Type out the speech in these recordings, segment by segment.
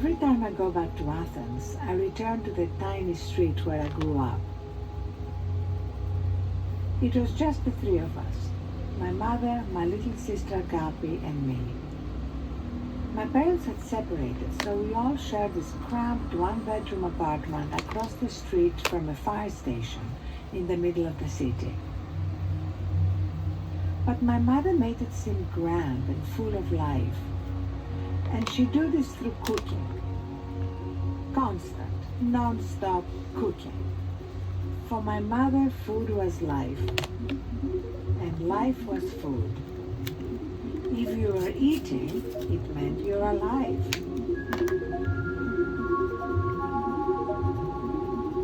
Every time I go back to Athens, I return to the tiny street where I grew up. It was just the three of us, my mother, my little sister Agapi, and me. My parents had separated, so we all shared this cramped one-bedroom apartment across the street from a fire station in the middle of the city. But my mother made it seem grand and full of life. And she'd do this through cooking. Constant, non-stop cooking. For my mother, food was life. And life was food. If you were eating, it meant you're alive.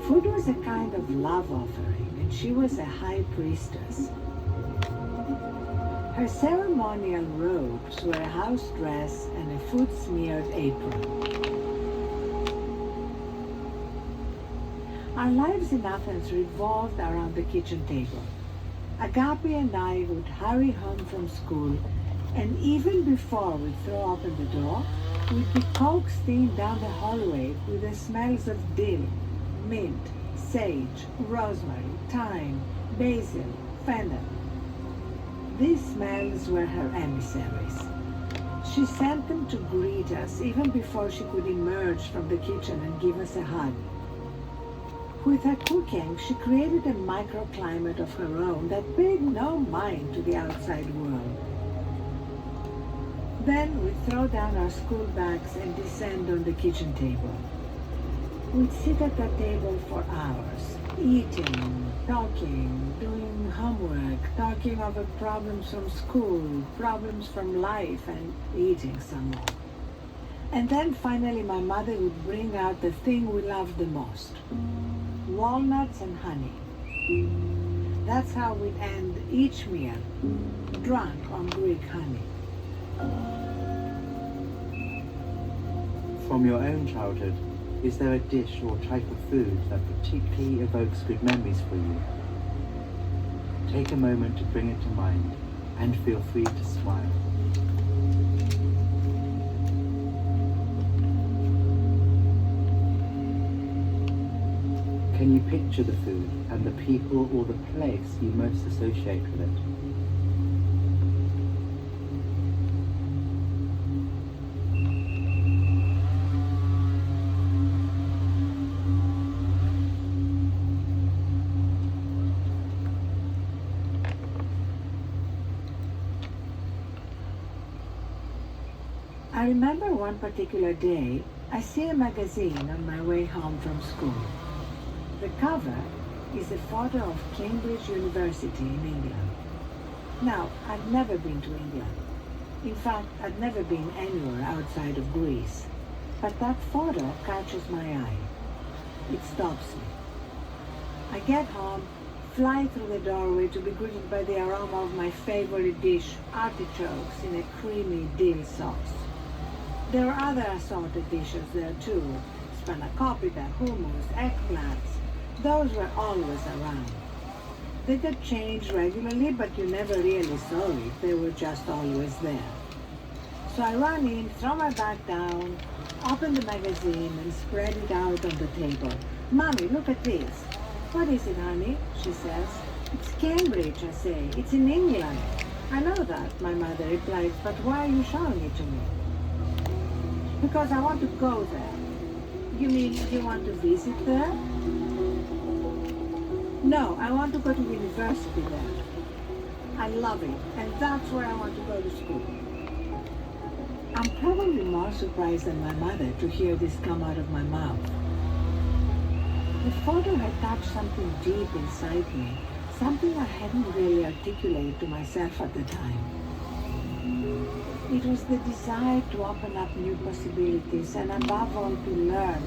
Food was a kind of love offering, and she was a high priestess. Her ceremonial robes were a house dress and a food-smeared apron. Our lives in Athens revolved around the kitchen table. Agapi and I would hurry home from school, and even before we'd throw open the door, we'd be coaxed in down the hallway with the smells of dill, mint, sage, rosemary, thyme, basil, fennel. These smells were her emissaries. She sent them to greet us even before she could emerge from the kitchen and give us a hug. With her cooking, she created a microclimate of her own that paid no mind to the outside world. Then we'd throw down our school bags and descend on the kitchen table. We'd sit at the table for hours, eating, talking, doing homework, talking over problems from school, problems from life, and eating some more. And then finally my mother would bring out the thing we loved the most, walnuts and honey. That's how we'd end each meal, drunk on Greek honey. From your own childhood, is there a dish or type of food that particularly evokes good memories for you? Take a moment to bring it to mind and feel free to smile. Can you picture the food and the people or the place you most associate with it? I remember one particular day, I see a magazine on my way home from school. The cover is a photo of Cambridge University in England. Now, I'd never been to England. In fact, I'd never been anywhere outside of Greece. But that photo catches my eye. It stops me. I get home, fly through the doorway to be greeted by the aroma of my favorite dish, artichokes in a creamy dill sauce. There are other assorted dishes there too, spanakopita, hummus, eggplants. Those were always around. They got changed regularly, but you never really saw it. They were just always there. So I run in, throw my bag down, open the magazine and spread it out on the table. "Mommy, look at this." "What is it, honey?" she says. "It's Cambridge," I say. "It's in England." "I know that," my mother replies, "but why are you showing it to me?" "Because I want to go there." "You mean you want to visit there?" "No, I want to go to university there. I love it, and that's where I want to go to school." I'm probably more surprised than my mother to hear this come out of my mouth. The photo had touched something deep inside me, something I hadn't really articulated to myself at the time. It was the desire to open up new possibilities and above all to learn.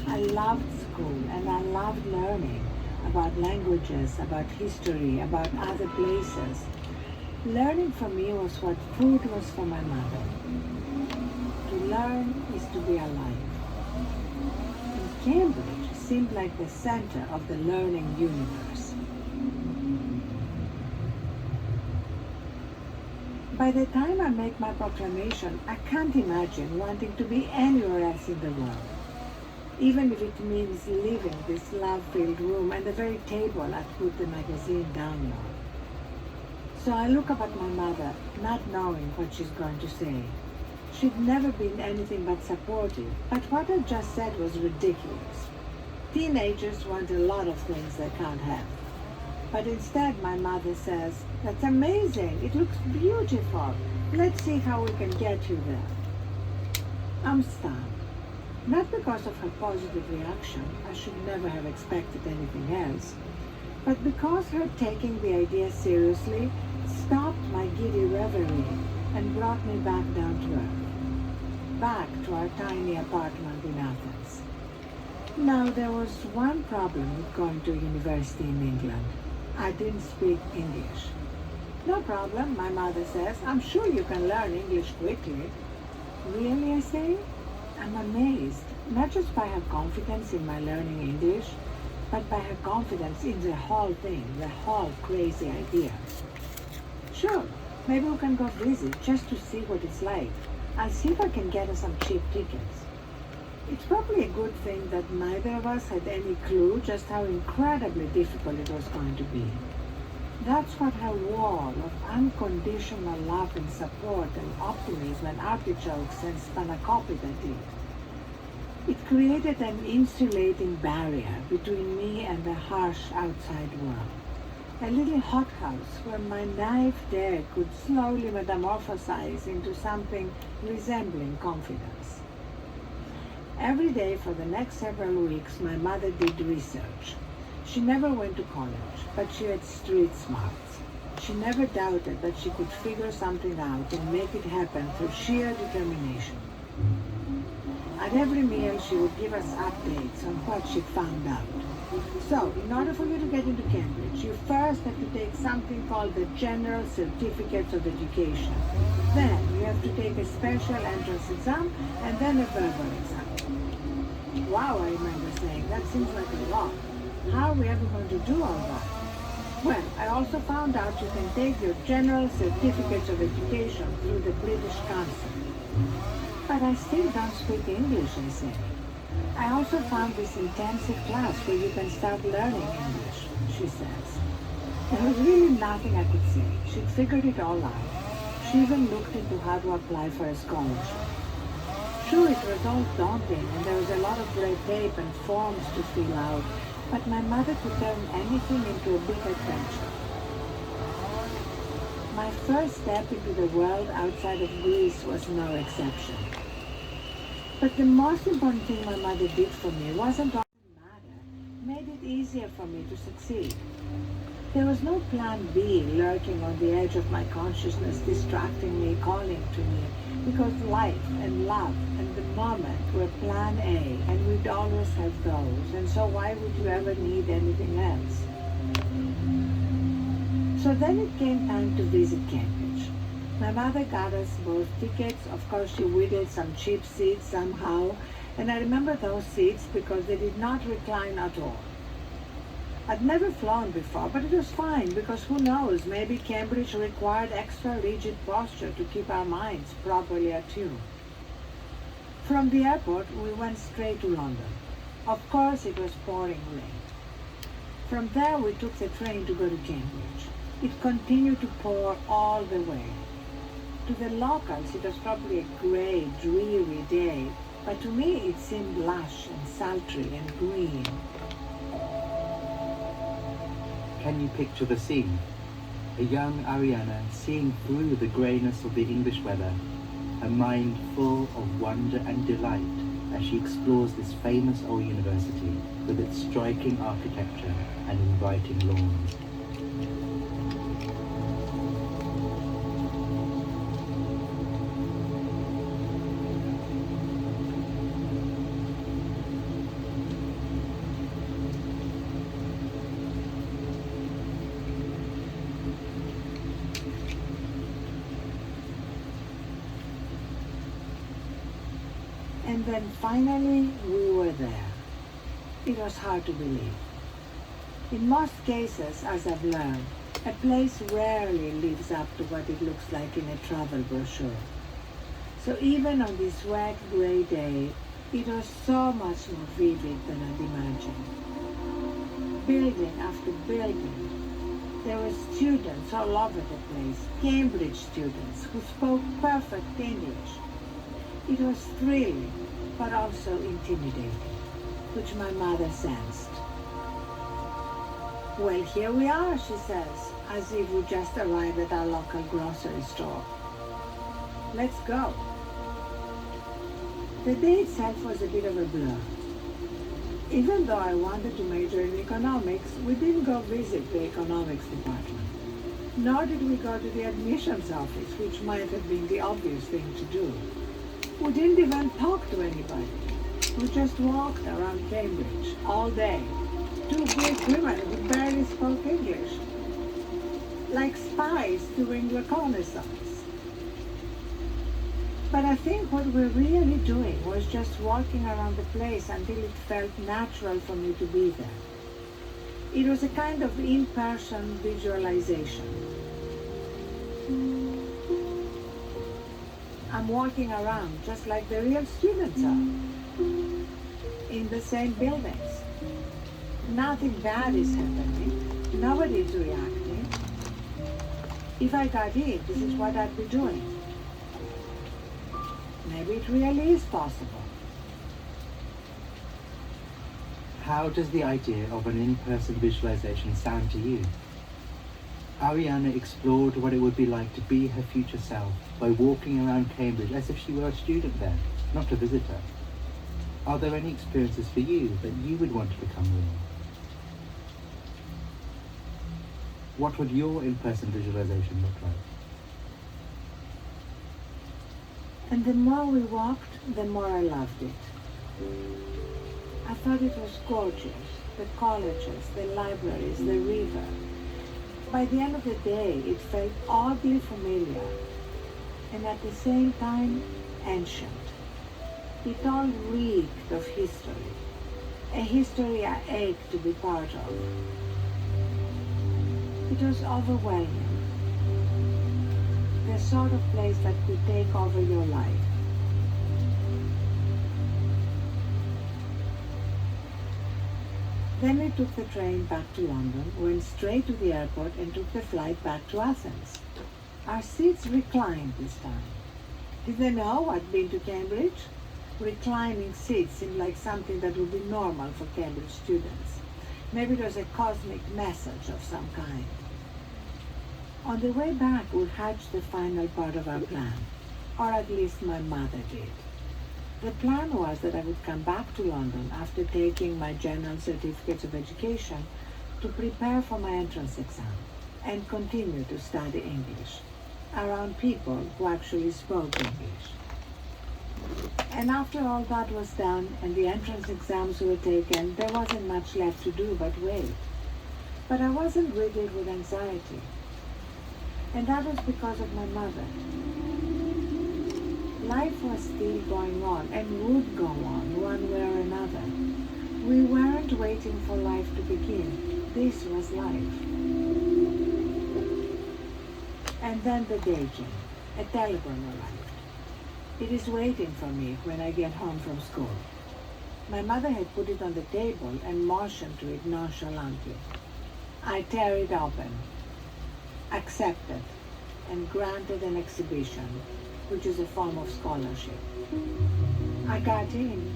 I loved school and I loved learning about languages, about history, about other places. Learning for me was what food was for my mother. To learn is to be alive. And Cambridge seemed like the center of the learning universe. By the time I make my proclamation, I can't imagine wanting to be anywhere else in the world, even if it means leaving this love-filled room and the very table I put the magazine down on. So I look up at my mother, not knowing what she's going to say. She'd never been anything but supportive, but what I just said was ridiculous. Teenagers want a lot of things they can't have. But instead, my mother says, "That's amazing, it looks beautiful. Let's see how we can get you there." I'm stunned. Not because of her positive reaction, I should never have expected anything else, but because her taking the idea seriously stopped my giddy reverie and brought me back down to earth, back to our tiny apartment in Athens. Now, there was one problem with going to university in England. I didn't speak English. "No problem," my mother says. "I'm sure you can learn English quickly." "Really?" I say. I'm amazed, not just by her confidence in my learning English, but by her confidence in the whole thing, the whole crazy idea. "Sure, maybe we can go visit just to see what it's like. I'll see if I can get us some cheap tickets." It's probably a good thing that neither of us had any clue just how incredibly difficult it was going to be. That's what her wall of unconditional love and support and optimism and artichokes and spanakopita did. It created an insulating barrier between me and the harsh outside world. A little hothouse where my naive dare could slowly metamorphosize into something resembling confidence. Every day for the next several weeks, my mother did research. She never went to college, but she had street smarts. She never doubted that she could figure something out and make it happen through sheer determination. At every meal, she would give us updates on what she found out. "So, in order for you to get into Cambridge, you first have to take something called the General Certificates of Education. Then you have to take a special entrance exam and then a verbal exam." "Wow," I remember saying, "that seems like a lot. How are we ever going to do all that?" "Well, I also found out you can take your General Certificates of Education through the British Council." "But I still don't speak English," I say. "I also found this intensive class where you can start learning English," she says. There was really nothing I could say. She'd figured it all out. She even looked into how to apply for a scholarship. Sure, it was all daunting and there was a lot of red tape and forms to fill out, but my mother could turn anything into a big adventure. My first step into the world outside of Greece was no exception. But the most important thing my mother did for me wasn't all that mattered. It made it easier for me to succeed. There was no plan B lurking on the edge of my consciousness, distracting me, calling to me, because life and love and the moment were plan A, and we'd always have those, and so why would you ever need anything else? So then it came time to visit Cambridge. My mother got us both tickets. Of course, she wheedled some cheap seats somehow, and I remember those seats because they did not recline at all. I'd never flown before, but it was fine because who knows, maybe Cambridge required extra rigid posture to keep our minds properly attuned. From the airport, we went straight to London. Of course, it was pouring rain. From there, we took the train to go to Cambridge. It continued to pour all the way. To the locals, it was probably a grey, dreary day, but to me it seemed lush and sultry and green. Can you picture the scene? A young Ariana seeing through the greyness of the English weather, her mind full of wonder and delight as she explores this famous old university with its striking architecture and inviting lawns. And then finally, we were there. It was hard to believe. In most cases, as I've learned, A place rarely lives up to what it looks like in a travel brochure. So even on this wet, grey day, it was so much more vivid than I'd imagined. Building after building, there were students all over the place, Cambridge students who spoke perfect English. It was thrilling, but also intimidating, which my mother sensed. Well, here we are, she says, as if we just arrived at our local grocery store. Let's go. The day itself was a bit of a blur. Even though I wanted to major in economics, we didn't go visit the economics department. Nor did we go to the admissions office, which might have been the obvious thing to do. We didn't even talk to anybody. We just walked around Cambridge all day. Two Greek women who barely spoke English, like spies doing reconnaissance. But I think what we're really doing was just walking around the place until it felt natural for me to be there. It was a kind of in-person visualization. I'm walking around just like the real students are, in the same buildings. Nothing bad is happening. Nobody is reacting. If I got in, this is what I'd be doing. Maybe it really is possible. How does the idea of an in-person visualization sound to you? Ariana explored what it would be like to be her future self by walking around Cambridge as if she were a student there, not a visitor. Are there any experiences for you that you would want to become real? What would your in-person visualization look like? And the more we walked, the more I loved it. I thought it was gorgeous. The colleges, the libraries, the river. By the end of the day, it felt oddly familiar and at the same time ancient. It all reeked of history, a history I ached to be part of. It was overwhelming, the sort of place that could take over your life. Then we took the train back to London, went straight to the airport and took the flight back to Athens. Our seats reclined this time. Did they know I'd been to Cambridge? Reclining seats seemed like something that would be normal for Cambridge students. Maybe it was a cosmic message of some kind. On the way back, we hatched the final part of our plan, or at least my mother did. The plan was that I would come back to London after taking my general certificates of education to prepare for my entrance exam and continue to study English around people who actually spoke English. And after all that was done and the entrance exams were taken, there wasn't much left to do but wait. But I wasn't riddled with anxiety. And that was because of my mother. Life was still going on and would go on one way or another. We weren't waiting for life to begin. This was life. And then the day came. A telegram arrived. It is waiting for me when I get home from school. My mother had put it on the table and motioned to it nonchalantly. I tear it open, accepted, and granted an exhibition, which is a form of scholarship. I got in.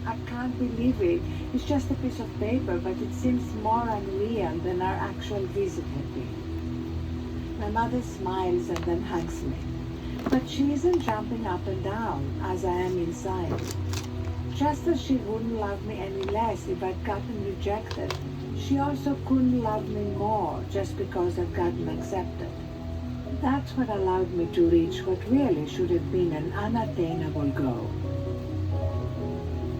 I can't believe it. It's just a piece of paper, but it seems more unreal than our actual visit had been. My mother smiles and then hugs me. But she isn't jumping up and down as I am inside. Just as she wouldn't love me any less if I'd gotten rejected, she also couldn't love me more just because I'd gotten accepted. That's what allowed me to reach what really should have been an unattainable goal.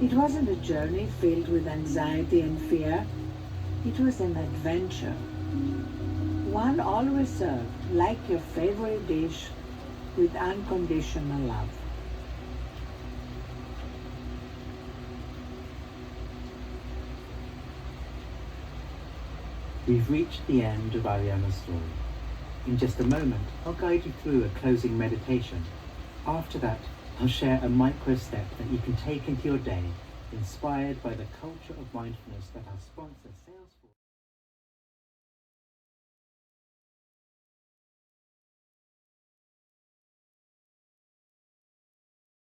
It wasn't a journey filled with anxiety and fear. It was an adventure. One always served like your favorite dish with unconditional love. We've reached the end of Ariana's story. In just a moment, I'll guide you through a closing meditation. After that, I'll share a micro step that you can take into your day, inspired by the culture of mindfulness that our sponsor, Sales